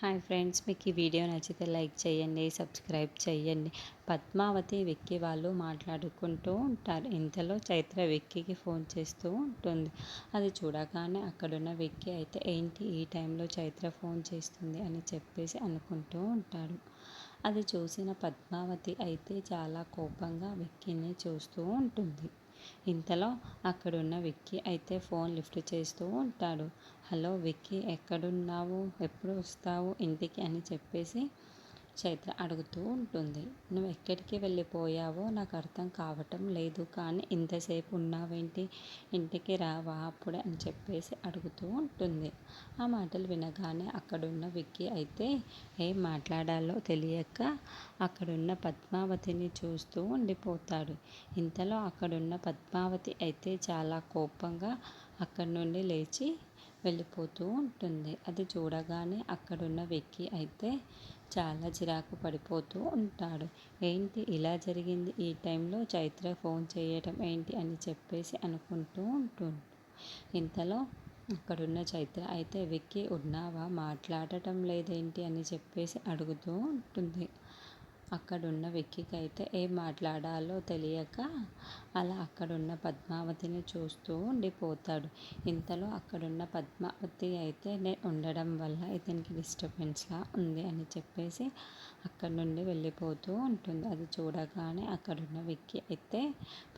Hi friends, మీకు ఈ video నచ్చితే లైక్ చేయండి, సబ్స్క్రైబ్ చేయండి. పద్మావతి, విక్కీ వాళ్ళు మాట్లాడుకుంటూ ఉంటారు. ఇంతలో చైత్ర విక్కీకి ఫోన్ చేస్తూ ఉంటుంది. అది చూడగానే అక్కడున్న విక్కీ అయితే ఏంటి ఈ టైంలో చైత్ర ఫోన్ చేస్తుంది అని చెప్పేసి అనుకుంటూ ఉంటాడు. అది చూసిన పద్మావతి అయితే చాలా కోపంగా విక్కీని చూస్తూ ఉంటుంది. ఇంతలో అక్కడున్న విక్కీ అయితే ఫోన్ లిఫ్ట్ చేస్తూ ఉంటాడు. హలో విక్కీ, ఎక్కడున్నావు, ఎప్పుడు వస్తావు ఇంటికి అని చెప్పేసి చైత్ర అడుగుతూ ఉంటుంది. నువ్వు ఎక్కడికి వెళ్ళిపోయావో నాకు అర్థం కావటం లేదు, కానీ ఇంతసేపు ఉన్నావేంటి, ఇంటికి రావా అప్పుడే అని చెప్పేసి అడుగుతూ ఉంటుంది. ఆ మాటలు వినగానే అక్కడున్న విక్కీ అయితే ఏం మాట్లాడాలో తెలియక అక్కడున్న పద్మావతిని చూస్తూ ఉండిపోతాడు. ఇంతలో అక్కడున్న పద్మావతి అయితే చాలా కోపంగా అక్కడి నుండి లేచి వెళ్ళిపోతూ ఉంటుంది. అది చూడగానే అక్కడున్న విక్కీ అయితే చాలా చిరాకు పడిపోతూ ఉంటాడు. ఏంటి ఇలా జరిగింది, ఈ టైంలో చైత్ర ఫోన్ చేయటం ఏంటి అని చెప్పేసి అనుకుంటూ ఉంటుంది. ఇంతలో అక్కడున్న చైత్ర అయితే విక్కీ ఉన్నావా, మాట్లాడటం లేదేంటి అని చెప్పేసి అడుగుతూ ఉంటుంది. అక్కడున్న విక్కీకి అయితే ఏం మాట్లాడాలో తెలియక అలా అక్కడున్న పద్మావతిని చూస్తూ ఉండిపోతాడు. ఇంతలో అక్కడున్న పద్మావతి అయితే నేను ఉండడం వల్ల ఇతనికి డిస్టర్బెన్స్గా ఉంది అని చెప్పేసి అక్కడి నుండి వెళ్ళిపోతూ ఉంటుంది. అది చూడగానే అక్కడున్న విక్కీ అయితే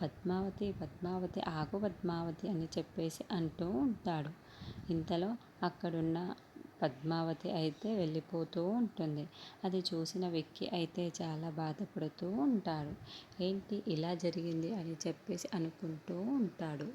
పద్మావతి పద్మావతి ఆగు పద్మావతి అని చెప్పేసి అంటూ ఉంటాడు. ఇంతలో అక్కడున్న పద్మావతి అయితే వెళ్ళిపోతూ ఉంటుంది. అది చూసిన విక్కీ అయితే చాలా బాధపడుతూ ఉంటాడు. ఏంటి ఇలా జరిగింది అని చెప్పేసి అనుకుంటూ ఉంటాడు.